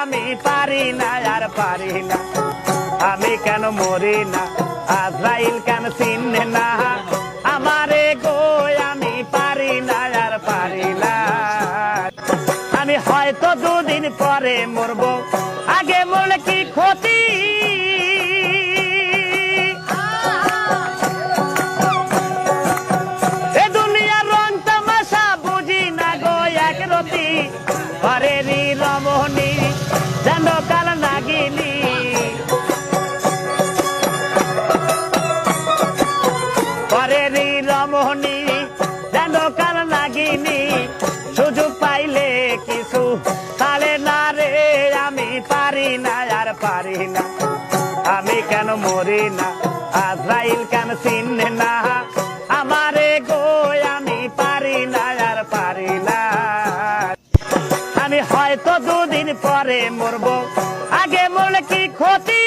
আমি পারি না আর পারি না, আমি কেন মরি না, আজরাইল কেন চিনে না আমারে গো, আমি পারি না আর পারি না। আমি হয়তো দুদিন পরে মরবো, আগে মরলে কি ক্ষতি, এ দুনিয়ার রং তামাশা বুঝি না গো একরতি, ঘরেরই রমণী যেন কাল নাগিনী, ঘরেরই রমণী যেন কাল নাগিনী, সুযোগ পাইলে কিছু তালে না রে, আমি পারি না আর পারি না, আমি কেন মরি না, আজরাইল কেন চিনে না আমারে গো, আমি পারি না আর পারি না। আমি হয়তো দুদিন পরে মরবো, আগে মরলে কি ক্ষতি।